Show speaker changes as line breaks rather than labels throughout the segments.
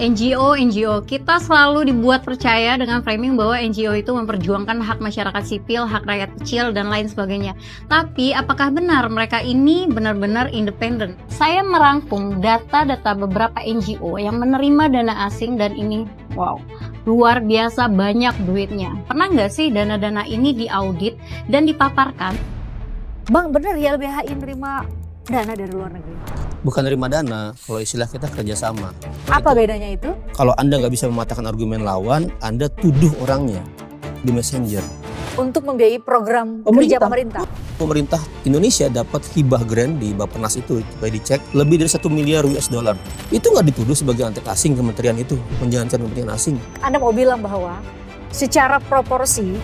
NGO, kita selalu dibuat percaya dengan framing bahwa NGO itu memperjuangkan hak masyarakat sipil, hak rakyat kecil, dan lain sebagainya. Tapi apakah benar mereka ini benar-benar independen? Saya merangkum data-data beberapa NGO yang menerima dana asing dan ini, wow, luar biasa banyak duitnya. Pernah nggak sih dana-dana ini diaudit dan dipaparkan?
Bang, bener ya LBHI nerima dana dari luar negeri?
Bukan nerima dana, kalau istilah kita kerjasama.
Apa bedanya itu?
Kalau Anda nggak bisa mematahkan argumen lawan, Anda tuduh orangnya di messenger.
Untuk membiayai program kerja pemerintah.
Pemerintah Indonesia dapat hibah grant di Bappenas itu, supaya dicek, lebih dari 1 miliar US dollar. Itu nggak dituduh sebagai antek asing kementerian itu, menjalankan kepentingan asing.
Anda mau bilang bahwa secara proporsi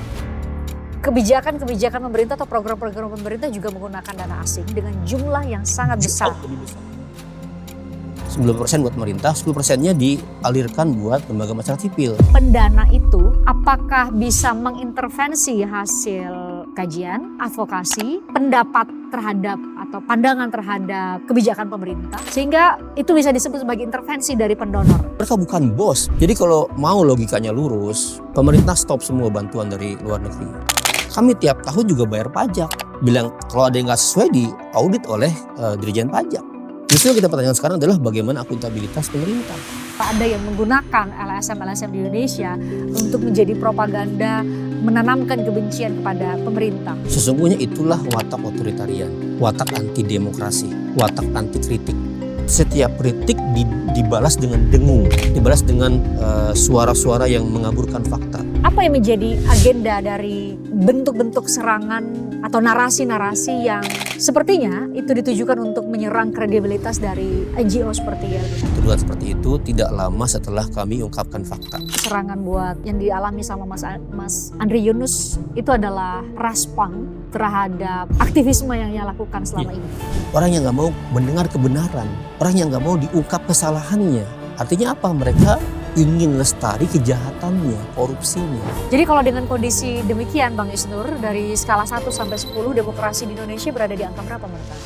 kebijakan-kebijakan pemerintah atau program-program pemerintah juga menggunakan dana asing dengan jumlah yang sangat besar.
90% buat pemerintah, 10%-nya dialirkan buat lembaga masyarakat sipil.
Pendana itu apakah bisa mengintervensi hasil kajian, advokasi, pendapat terhadap atau pandangan terhadap kebijakan pemerintah, sehingga itu bisa disebut sebagai intervensi dari pendonor.
Mereka bukan bos, jadi kalau mau logikanya lurus, pemerintah stop semua bantuan dari luar negeri. Kami tiap tahun juga bayar pajak. Bilang kalau ada yang nggak sesuai diaudit oleh Dirjen Pajak. Justru kita pertanyaan sekarang adalah bagaimana akuntabilitas pemerintah.
Ada yang menggunakan LSM-LSM di Indonesia untuk menjadi propaganda, menanamkan kebencian kepada pemerintah.
Sesungguhnya itulah watak otoritarian, watak anti demokrasi, watak anti kritik. Setiap kritik dibalas dengan dengung, dibalas dengan suara-suara yang mengaburkan fakta.
Apa yang menjadi agenda dari bentuk-bentuk serangan atau narasi-narasi yang sepertinya itu ditujukan untuk menyerang kredibilitas dari NGO seperti YLBHI?
Tuduhan seperti itu tidak lama setelah kami ungkapkan fakta.
Serangan buat yang dialami sama Mas Andri Yunus itu adalah respon terhadap aktivisme yang ia lakukan selama ini.
Orang yang nggak mau mendengar kebenaran, orang yang nggak mau diungkap kesalahannya. Artinya apa? Mereka ingin lestari kejahatannya, korupsinya.
Jadi kalau dengan kondisi demikian Bang Isnur, dari skala 1 sampai 10 demokrasi di Indonesia berada di angka berapa menurut Anda?